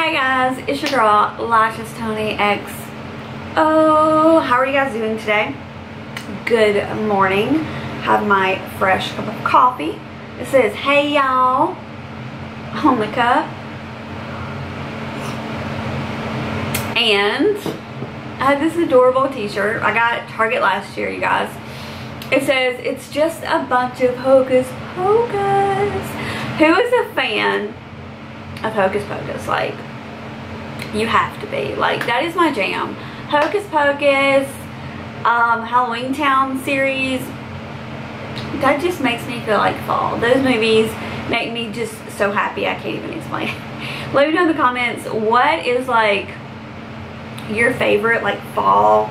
Hi guys, it's your girl Lashes Tony X. Oh, how are you guys doing today? Good morning. Have my fresh cup of coffee. It says hey y'all on the cup. And I have this adorable t-shirt I got at Target last year, you guys. It says it's just a bunch of hocus pocus. Who is a fan of hocus pocus? Like, you have to be. Like, that is my jam. Hocus Pocus, Halloween Town series, that just makes me feel like fall. Those movies make me just so happy I can't even explain. Let me know in the comments, what is like your favorite like fall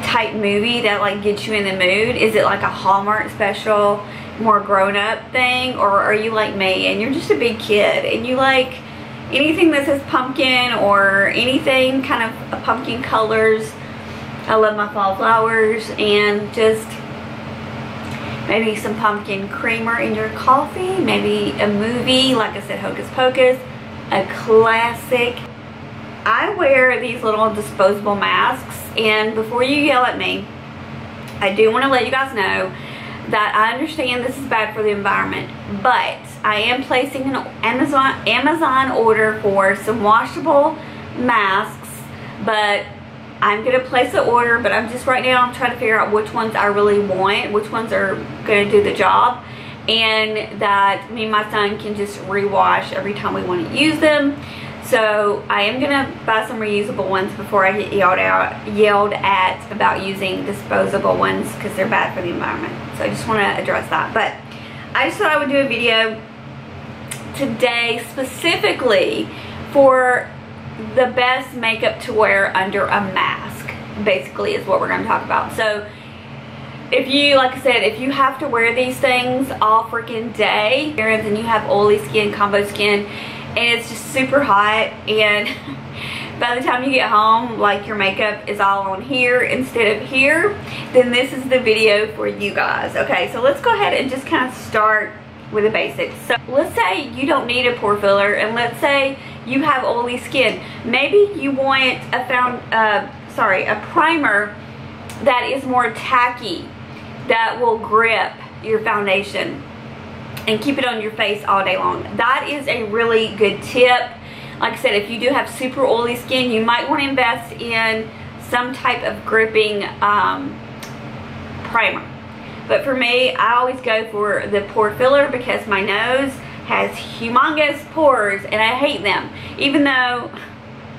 type movie that like gets you in the mood? Is it like a Hallmark special, more grown-up thing, or are you like me and you're just a big kid and you like anything that says pumpkin or anything kind of pumpkin colors? I love my fall flowers, and just maybe some pumpkin creamer in your coffee, maybe a movie, like I said, Hocus Pocus, a classic. I wear these little disposable masks, and before you yell at me, I do want to let you guys know that I understand this is bad for the environment, but I am placing an Amazon order for some washable masks. But I'm gonna place the order, but I'm just right now I'm trying to figure out which ones I really want, which ones are gonna do the job, and that me and my son can just rewash every time we want to use them. So I am gonna buy some reusable ones before I get yelled at about using disposable ones, because they're bad for the environment. So I just want to address that. But I just thought I would do a video today specifically for the best makeup to wear under a mask, basically, is what we're going to talk about. So if you, like I said, if you have to wear these things all freaking day and you have oily skin, combo skin, and it's just super hot, and by the time you get home, like, your makeup is all on here instead of here, then this is the video for you guys. Okay, so let's go ahead and just kind of start with the basics. So let's say you don't need a pore filler, and let's say you have oily skin. Maybe you want a primer that is more tacky, that will grip your foundation and keep it on your face all day long. That is a really good tip. Like I said, if you do have super oily skin, you might want to invest in some type of gripping primer. But for me, I always go for the pore filler, because my nose has humongous pores and I hate them. Even though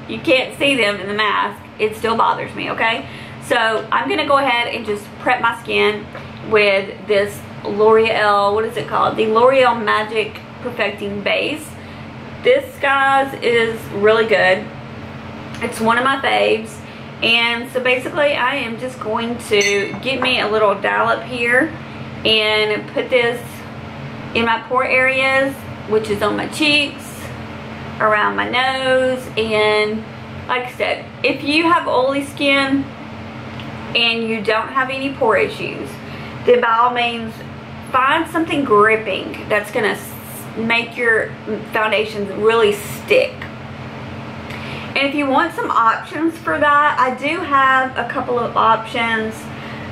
you can't see them in the mask, it still bothers me, okay? So I'm going to go ahead and just prep my skin with this L'Oreal, what is it called? The L'Oreal Magic Perfecting Base. This, guys, is really good. It's one of my faves. And so basically I am just going to get me a little dollop here and put this in my pore areas, which is on my cheeks, around my nose. And like I said, if you have oily skin and you don't have any pore issues, then by all means find something gripping that's gonna make your foundations really stick. And if you want some options for that, I do have a couple of options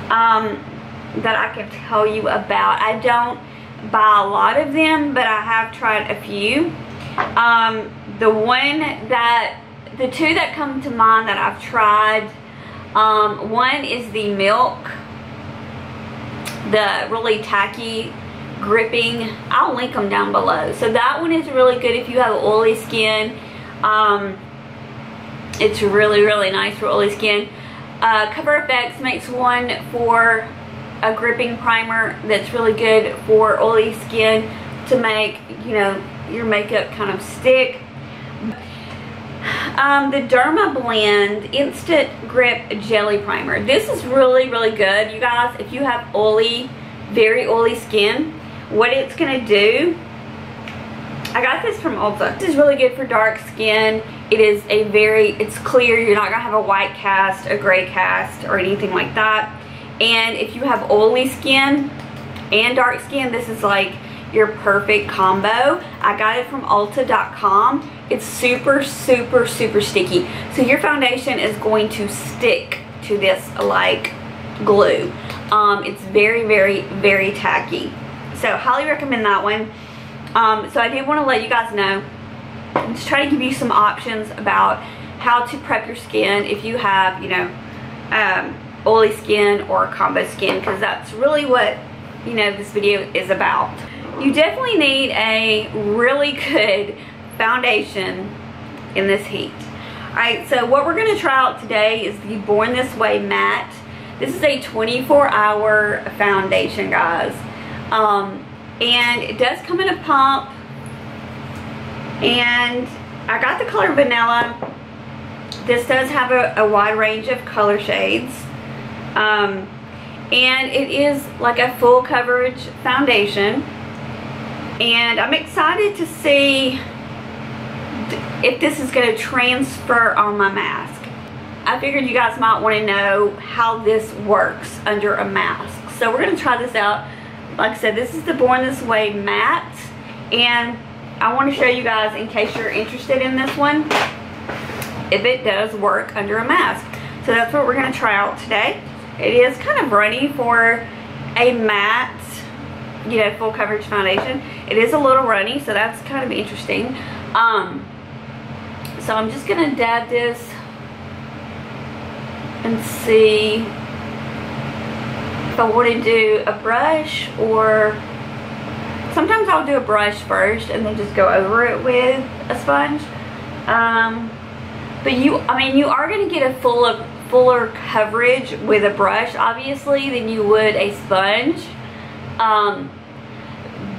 that I can tell you about. I don't buy a lot of them, but I have tried a few. The two that come to mind that I've tried, one is the Milk, the really tacky gripping. I'll link them down below. So that one is really good if you have oily skin. It's really, really nice for oily skin. Cover FX makes one for a gripping primer that's really good for oily skin to make, you know, your makeup kind of stick. The Derma Blend Instant Grip Jelly Primer. This is really, really good, you guys, if you have oily, very oily skin. What it's gonna do, I got this from Ulta. This is really good for dark skin. It is it's clear. You're not gonna have a white cast, a gray cast, or anything like that. And if you have oily skin and dark skin, this is like your perfect combo. I got it from Ulta.com. It's super, super, super sticky. So your foundation is going to stick to this like glue. It's very, very, very tacky. So highly recommend that one. So I did want to let you guys know, just try to give you some options about how to prep your skin if you have, you know, oily skin or combo skin, because that's really what, you know, this video is about. You definitely need a really good foundation in this heat. Alright, so what we're going to try out today is the Born This Way matte. This is a 24-hour foundation, guys. And it does come in a pump. And I got the color Vanilla. This does have a wide range of color shades. And it is like a full coverage foundation. And I'm excited to see if this is going to transfer on my mask. I figured you guys might want to know how this works under a mask. So we're going to try this out. Like I said, this is the Born This Way matte. And I want to show you guys, in case you're interested in this one, if it does work under a mask. So that's what we're going to try out today. It is kind of runny for a matte, you know, full coverage foundation. It is a little runny, so that's kind of interesting. So I'm just gonna dab this and see if I want to do a brush, or sometimes I'll do a brush first and then just go over it with a sponge. But you are gonna get a fuller coverage with a brush, obviously, than you would a sponge.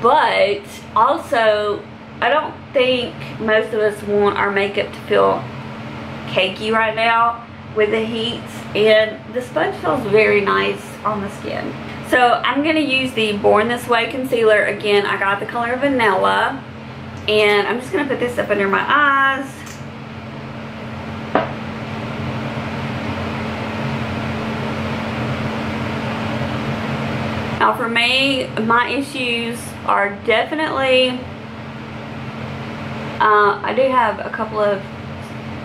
But also, I don't think most of us want our makeup to feel cakey right now with the heat, and the sponge feels very nice on the skin. So I'm going to use the Born This Way concealer. Again, I got the color Vanilla, and I'm just going to put this up under my eyes. Now for me, my issues are definitely, I do have a couple of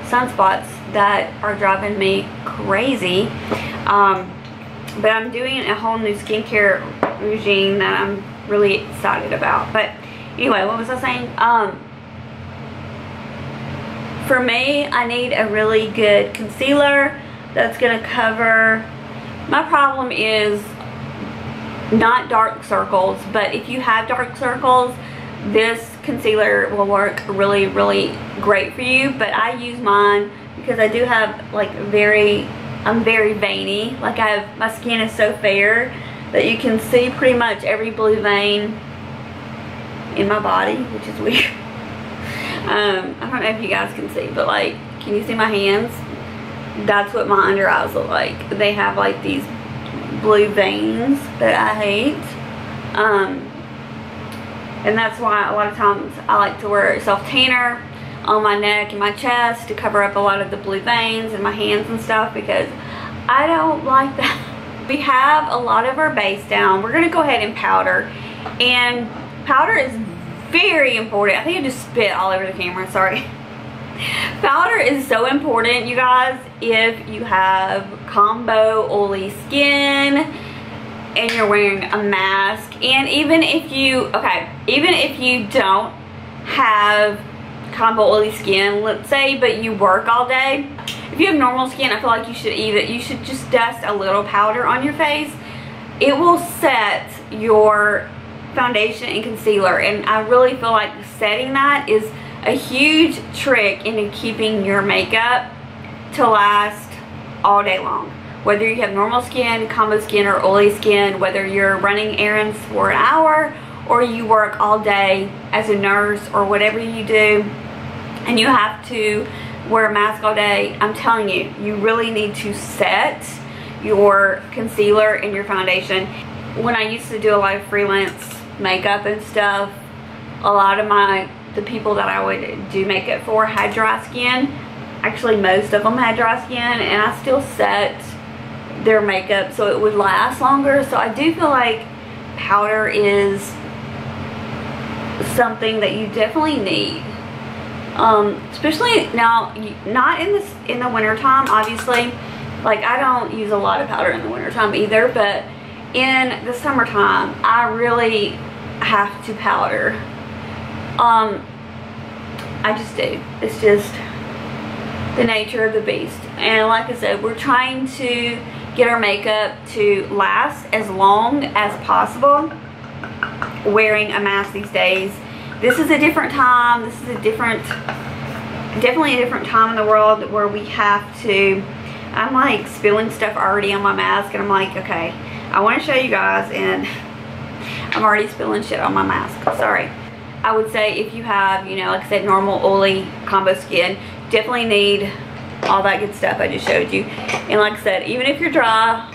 sunspots that are driving me crazy. But I'm doing a whole new skincare regime that I'm really excited about. But anyway, what was I saying? For me, I need a really good concealer that's going to cover. My problem is not dark circles, but if you have dark circles, this concealer will work really, really great for you. But I use mine because I do have like I'm very veiny. Like my skin is so fair that you can see pretty much every blue vein in my body, which is weird. I don't know if you guys can see, but like, can you see my hands? That's what my under eyes look like. They have like these blue veins that I hate. And that's why a lot of times I like to wear self-tanner on my neck and my chest to cover up a lot of the blue veins in my hands and stuff, because I don't like that. We have a lot of our base down. We're going to go ahead and powder. And powder is very important. I think I just spit all over the camera, sorry. Powder is so important, you guys, if you have combo oily skin and you're wearing a mask. And even if you don't have combo oily skin, let's say, but you work all day, if you have normal skin, I feel like you should just dust a little powder on your face. It will set your foundation and concealer, and I really feel like setting that is a huge trick into keeping your makeup to last all day long. Whether you have normal skin, combo skin, or oily skin, whether you're running errands for an hour or you work all day as a nurse or whatever you do and you have to wear a mask all day, I'm telling you, you really need to set your concealer and your foundation. When I used to do a lot of freelance makeup and stuff, a lot of the people that I would do makeup for had dry skin. Actually, most of them had dry skin, and I still set their makeup so it would last longer. So I do feel like powder is something that you definitely need. Especially now, not in the winter time, obviously. Like, I don't use a lot of powder in the winter time either, but in the summertime, I really have to powder. I just do. It's just the nature of the beast. And like I said, we're trying to get our makeup to last as long as possible wearing a mask these days. This is a different time. This is definitely a different time in the world where we have to, I'm like spilling stuff already on my mask, and I'm like, okay, I want to show you guys, and I'm already spilling shit on my mask. Sorry. I would say if you have, you know, like I said, normal oily combo skin, definitely need all that good stuff I just showed you. And like I said, even if you're dry,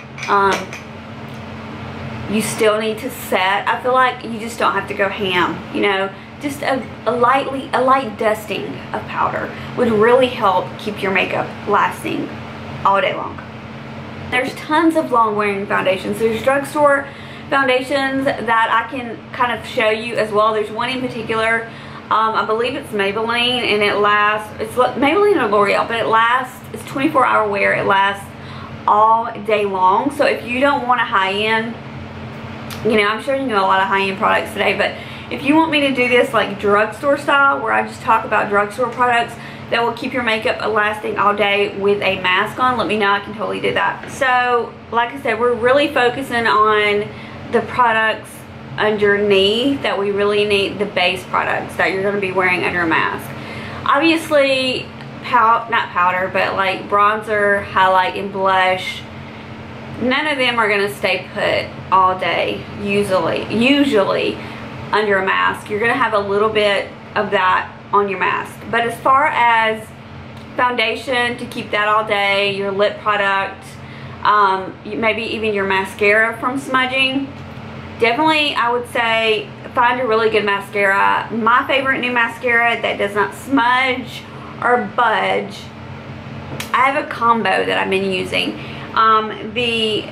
you still need to set. I feel like you just don't have to go ham, you know. Just a light dusting of powder would really help keep your makeup lasting all day long. There's tons of long wearing foundations. There's drugstore foundations that I can kind of show you as well. There's one in particular, I believe it's Maybelline, and it lasts, it's Maybelline or L'Oreal, but it lasts, it's 24-hour wear. It lasts all day long. So if you don't want a high-end, you know, I'm showing you a lot of high-end products today, but if you want me to do this like drugstore style, where I just talk about drugstore products that will keep your makeup lasting all day with a mask on, let me know. I can totally do that. So like I said, we're really focusing on the products underneath that we really need, the base products that you're going to be wearing under a mask. Obviously, not powder, but like bronzer, highlight, and blush, none of them are going to stay put all day, usually under a mask. You're going to have a little bit of that on your mask. But as far as foundation to keep that all day, your lip product, maybe even your mascara from smudging, definitely I would say find a really good mascara. My favorite new mascara that does not smudge or budge, I have a combo that I've been using. The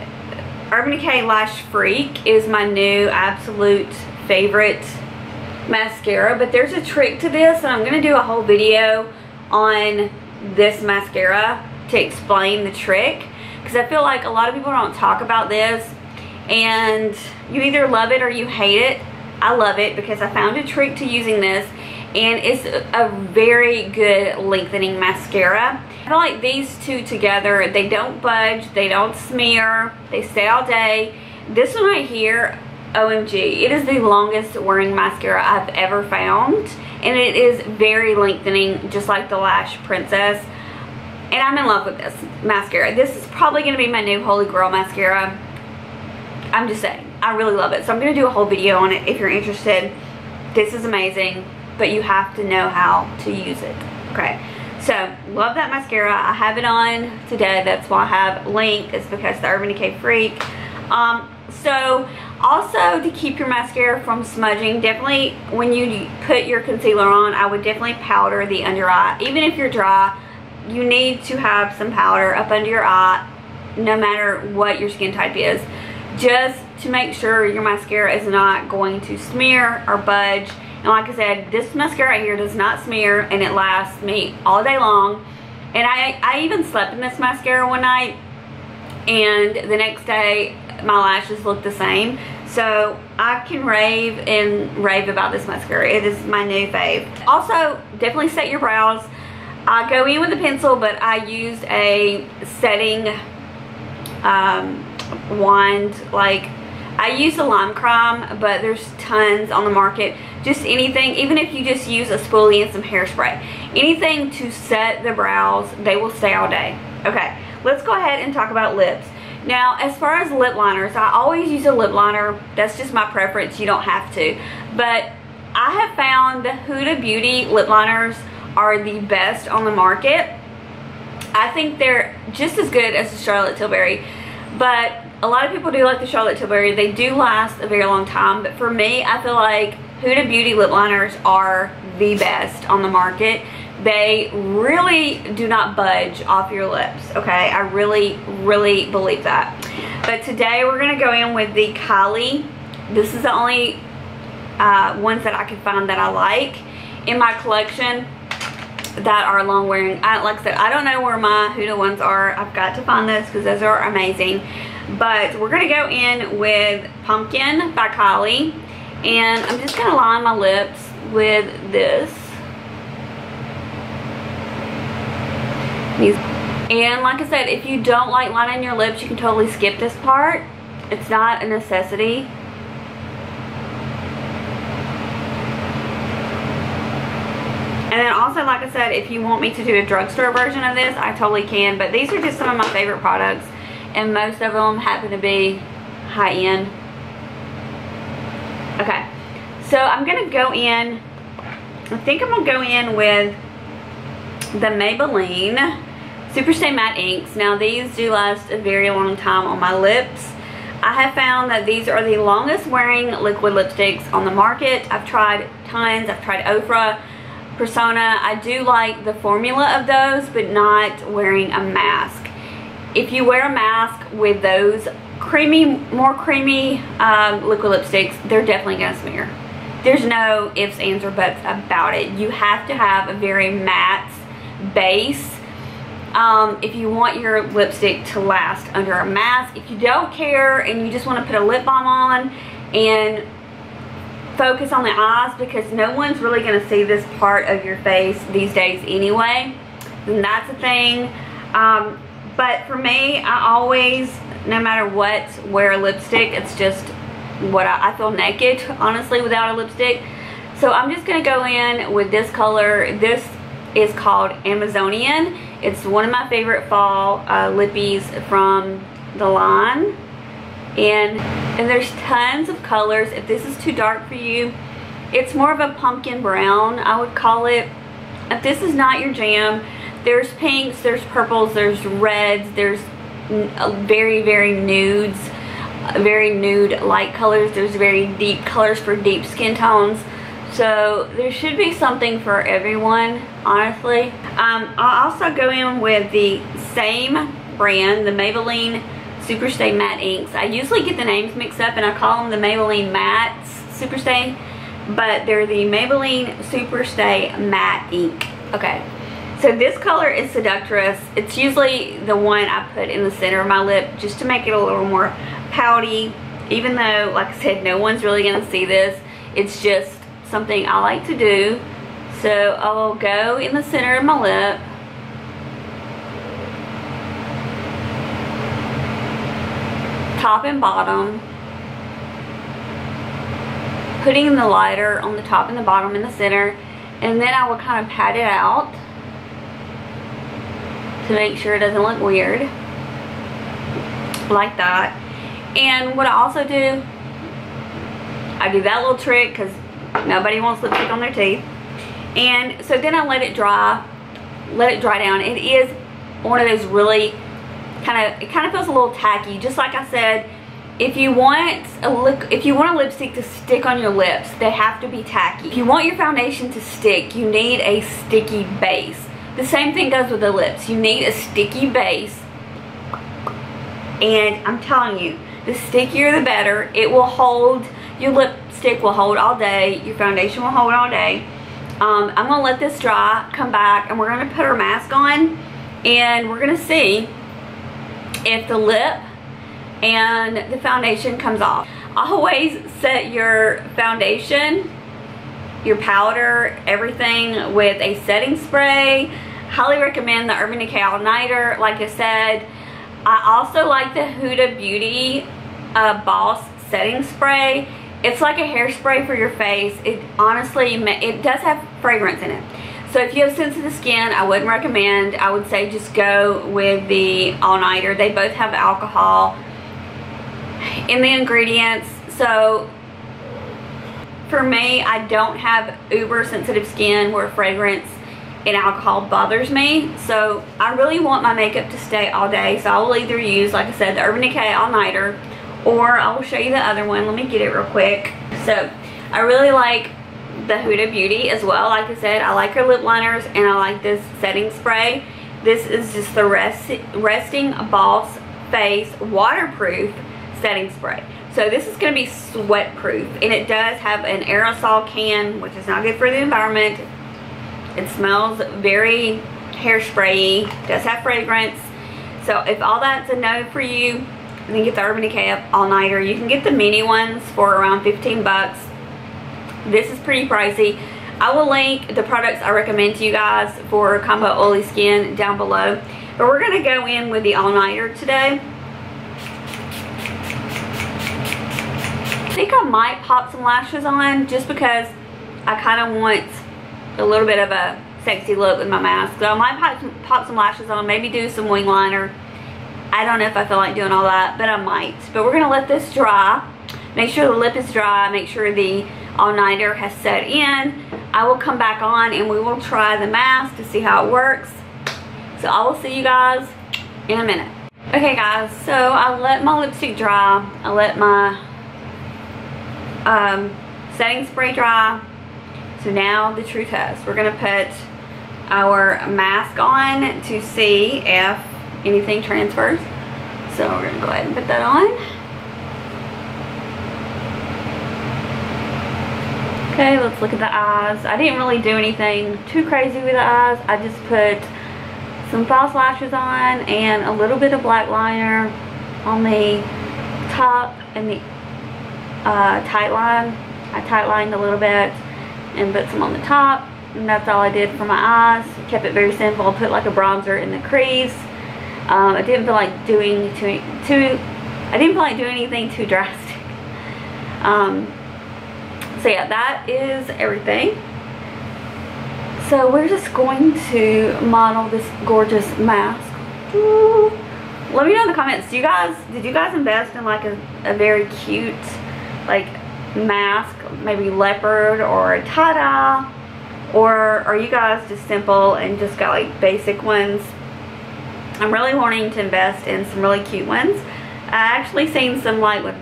Urban Decay Lash Freak is my new absolute favorite mascara, but there's a trick to this, and I'm going to do a whole video on this mascara to explain the trick, because I feel like a lot of people don't talk about this, and you either love it or you hate it. I love it because I found a trick to using this, and it's a very good lengthening mascara. I feel like these two together, they don't budge, they don't smear, they stay all day. This one right here, OMG, it is the longest wearing mascara I've ever found, and it is very lengthening, just like the Lash Princess. And I'm in love with this mascara. This is probably going to be my new holy grail mascara. I'm just saying, I really love it. So I'm going to do a whole video on it if you're interested. This is amazing, but you have to know how to use it. Okay, so love that mascara. I have it on today. That's why I have link. It's because the Urban Decay Freak. So also, to keep your mascara from smudging, definitely when you put your concealer on, I would definitely powder the under eye. Even if you're dry, you need to have some powder up under your eye, no matter what your skin type is, just to make sure your mascara is not going to smear or budge. And like I said, this mascara right here does not smear, and it lasts me all day long. And I even slept in this mascara one night, and the next day my lashes look the same. So I can rave about this mascara. It is my new fave. Also, definitely set your brows. I go in with a pencil, but I used a setting wand. Like, I use a lime crime, but there's tons on the market. Just anything, even if you just use a spoolie and some hairspray, anything to set the brows, they will stay all day. Okay, let's go ahead and talk about lips. Now, as far as lip liners, I always use a lip liner. That's just my preference. You don't have to. But I have found the Huda Beauty lip liners are the best on the market. I think they're just as good as the Charlotte Tilbury. But a lot of people do like the Charlotte Tilbury. They do last a very long time. But for me, I feel like Huda Beauty lip liners are the best on the market. They really do not budge off your lips, okay? I really, really believe that. But today we're going to go in with the KYLIE. This is the only ones that I could find that I like in my collection that are long wearing. Like I said, I don't know where my Huda ones are. I've got to find those because those are amazing. But we're going to go in with Pumpkin by KYLIE. And I'm just going to line my lips with this. And like I said, if you don't like lining your lips, you can totally skip this part. It's not a necessity. And then also, like I said, if you want me to do a drugstore version of this, I totally can. But these are just some of my favorite products. And most of them happen to be high-end. Okay. So I'm going to go in. I think I'm going to go in with the Maybelline Super Stay Matte Inks. Now, these do last a very long time on my lips. I have found that these are the longest wearing liquid lipsticks on the market. I've tried tons. I've tried Ofra, Persona. I do like the formula of those, but not wearing a mask. If you wear a mask with those more creamy liquid lipsticks, they're definitely going to smear. There's no ifs, ands, or buts about it. You have to have a very matte base if you want your lipstick to last under a mask. If you don't care and you just want to put a lip balm on and focus on the eyes, because no one's really going to see this part of your face these days anyway, then that's a thing. But for me, I always, no matter what, wear a lipstick. It's just what I feel naked, honestly, without a lipstick. So I'm just going to go in with this color. This is called Amazonian. It's one of my favorite fall lippies from the line. And there's tons of colors. If this is too dark for you, it's more of a pumpkin brown, I would call it. If this is not your jam, there's pinks, there's purples, there's reds, there's very, very nudes, very nude light colors. There's very deep colors for deep skin tones. So there should be something for everyone, honestly. I'll also go in with the same brand, the Maybelline Super Stay Matte Inks. I usually get the names mixed up and I call them the Maybelline Mattes Super Stay, but they're the Maybelline Super Stay Matte Ink. Okay, so this color is Seductress. It's usually the one I put in the center of my lip just to make it a little more pouty, even though, like I said, no one's really going to see this. It's just something I like to do. So I'll go in the center of my lip. Top and bottom. Putting the lighter on the top and the bottom in the center. And then I will kind of pat it out to make sure it doesn't look weird. Like that. And what I also do, I do that little trick because nobody wants lipstick on their teeth. And so then I let it dry down. It is one of those really it kind of feels a little tacky. Just like I said, if you want a lipstick to stick on your lips, they have to be tacky. If you want your foundation to stick, you need a sticky base. The same thing goes with the lips. You need a sticky base. And I'm telling you, the stickier the better. It will hold, your lipstick will hold all day, your foundation will hold all day. I'm going to let this dry, come back, and we're going to put our mask on, and we're going to see if the lip and the foundation comes off. Always set your foundation, your powder, everything with a setting spray. Highly recommend the Urban Decay All Nighter. Like I said, I also like the Huda Beauty Boss setting spray. It's like a hairspray for your face. It honestly, it does have fragrance in it. So if you have sensitive skin, I wouldn't recommend. I would say just go with the All Nighter. They both have alcohol in the ingredients. So for me, I don't have uber sensitive skin where fragrance and alcohol bothers me. So I really want my makeup to stay all day. So I will either use, like I said, the Urban Decay All Nighter, or I will show you the other one. Let me get it real quick. So I really like the Huda Beauty as well. Like I said, I like her lip liners and I like this setting spray. This is just the Resting Boss Face Waterproof Setting Spray. So this is going to be sweat proof, and it does have an aerosol can, which is not good for the environment. It smells very hairspray-y, does have fragrance. So if all that's a no for you, then get the Urban Decay all-nighter. You can get the mini ones for around 15 bucks. This is pretty pricey. I will link the products I recommend to you guys for combo oily skin down below. But we're going to go in with the all-nighter today. I think I might pop some lashes on just because I kind of want a little bit of a sexy look with my mask. So I might pop some lashes on, maybe do some wing liner. I don't know if I feel like doing all that, but I might. But we're going to let this dry. Make sure the lip is dry. Make sure the all-nighter has set in. I will come back on and we will try the mask to see how it works. So I will see you guys in a minute. Okay guys, so I let my lipstick dry. I let my setting spray dry. So now the true test. We're going to put our mask on to see if anything transfers. So we're going to go ahead and put that on. Okay, let's look at the eyes. I didn't really do anything too crazy with the eyes. I just put some false lashes on and a little bit of black liner on the top and the tight line. I tight lined a little bit and put some on the top, and that's all I did for my eyes. Kept it very simple. Put like a bronzer in the crease. I didn't feel like doing anything too drastic. So yeah, that is everything. So we're just going to model this gorgeous mask. Ooh. Let me know in the comments, did you guys invest in like a very cute like mask, maybe leopard or a tie-dye, or are you guys just simple and just got like basic ones? I'm really wanting to invest in some really cute ones. I actually seen some like with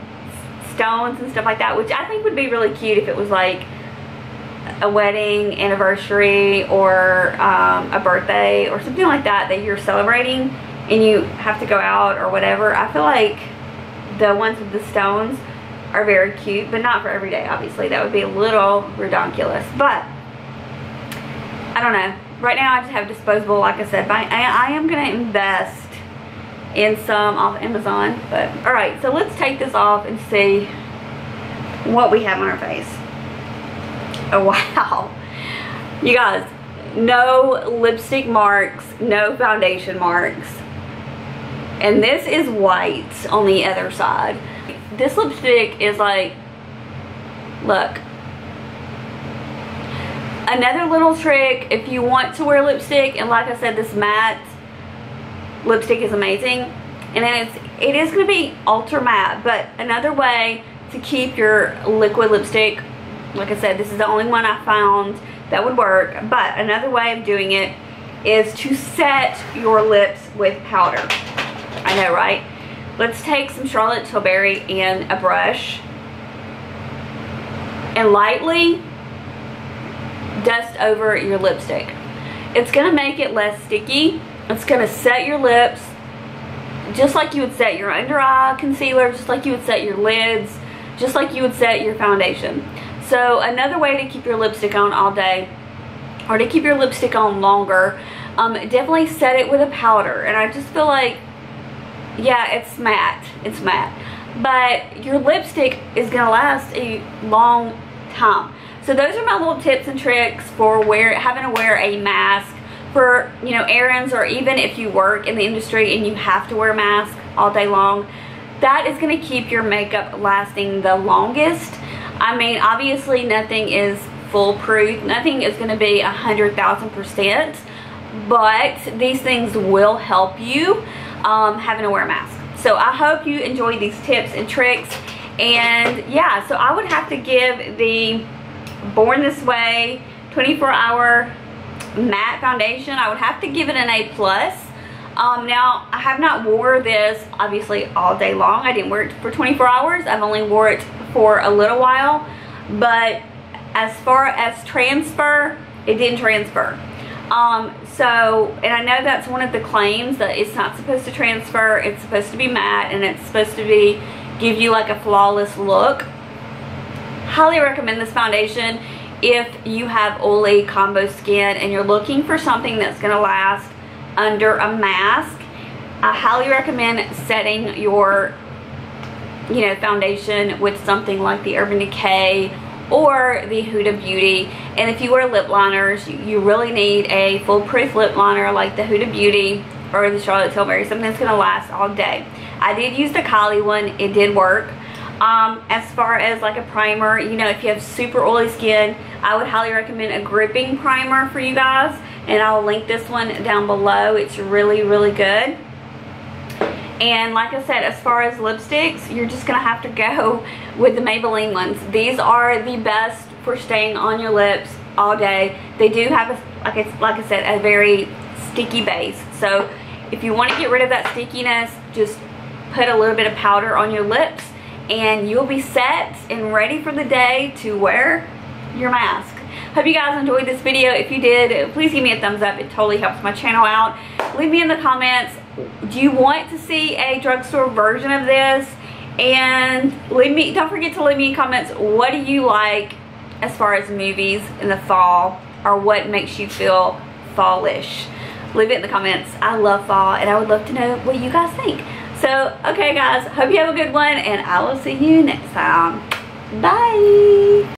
stones and stuff like that, which I think would be really cute if it was like a wedding anniversary or a birthday or something like that you're celebrating and you have to go out or whatever. I feel like the ones with the stones are very cute, but not for every day, obviously. That would be a little redonkulous, but I don't know. Right now I just have disposable, like I said, but I am going to invest in some off Amazon. But alright, so let's take this off and see what we have on our face. Oh wow, you guys, no lipstick marks, no foundation marks, and this is white on the other side. This lipstick is like, look, another little trick if you want to wear lipstick, and like I said, this matte lipstick is amazing, and then it is going to be ultra matte, but another way to keep your liquid lipstick, like I said, this is the only one I found that would work, but another way of doing it is to set your lips with powder. I know, right? Let's take some Charlotte Tilbury and a brush and lightly dust over your lipstick. It's going to make it less sticky. It's going to set your lips just like you would set your under eye concealer, just like you would set your lids, just like you would set your foundation. So another way to keep your lipstick on all day, or to keep your lipstick on longer, definitely set it with a powder. And I just feel like, yeah, it's matte, but your lipstick is gonna last a long time. So those are my little tips and tricks for having to wear a mask for, you know, errands, or even if you work in the industry and you have to wear a mask all day long. That is gonna keep your makeup lasting the longest. I mean, obviously nothing is foolproof. Nothing is going to be 100,000%, but these things will help you having to wear a mask. So I hope you enjoyed these tips and tricks. And yeah, so I would have to give the Born This Way 24-hour matte foundation, I would have to give it an A+. Now, I have not wore this, obviously, all day long. I didn't wear it for 24 hours. I've only wore it for a little while. But as far as transfer, it didn't transfer. And I know that's one of the claims, that it's not supposed to transfer. It's supposed to be matte, and it's supposed to be give you like a flawless look. Highly recommend this foundation if you have oily combo skin and you're looking for something that's going to last under a mask. I highly recommend setting your foundation with something like the Urban Decay or the Huda Beauty. And if you wear lip liners, you really need a foolproof lip liner like the Huda Beauty or the Charlotte Tilbury, something that's going to last all day. I did use the KYLIE one. It did work. As far as like a primer, if you have super oily skin, I would highly recommend a gripping primer for you guys, and I'll link this one down below. It's really, really good. And like I said, as far as lipsticks, you're just gonna have to go with the Maybelline ones. These are the best for staying on your lips all day. They do have like I said, a very sticky base, so if you want to get rid of that stickiness, just put a little bit of powder on your lips and you'll be set and ready for the day to wear your mask. Hope you guys enjoyed this video. If you did, please give me a thumbs up. It totally helps my channel out. Leave me in the comments, do you want to see a drugstore version of this? And don't forget to leave me in comments, what do you like as far as movies in the fall, or what makes you feel fallish? Leave it in the comments. I love fall and I would love to know what you guys think. So, okay guys, hope you have a good one and I will see you next time. Bye!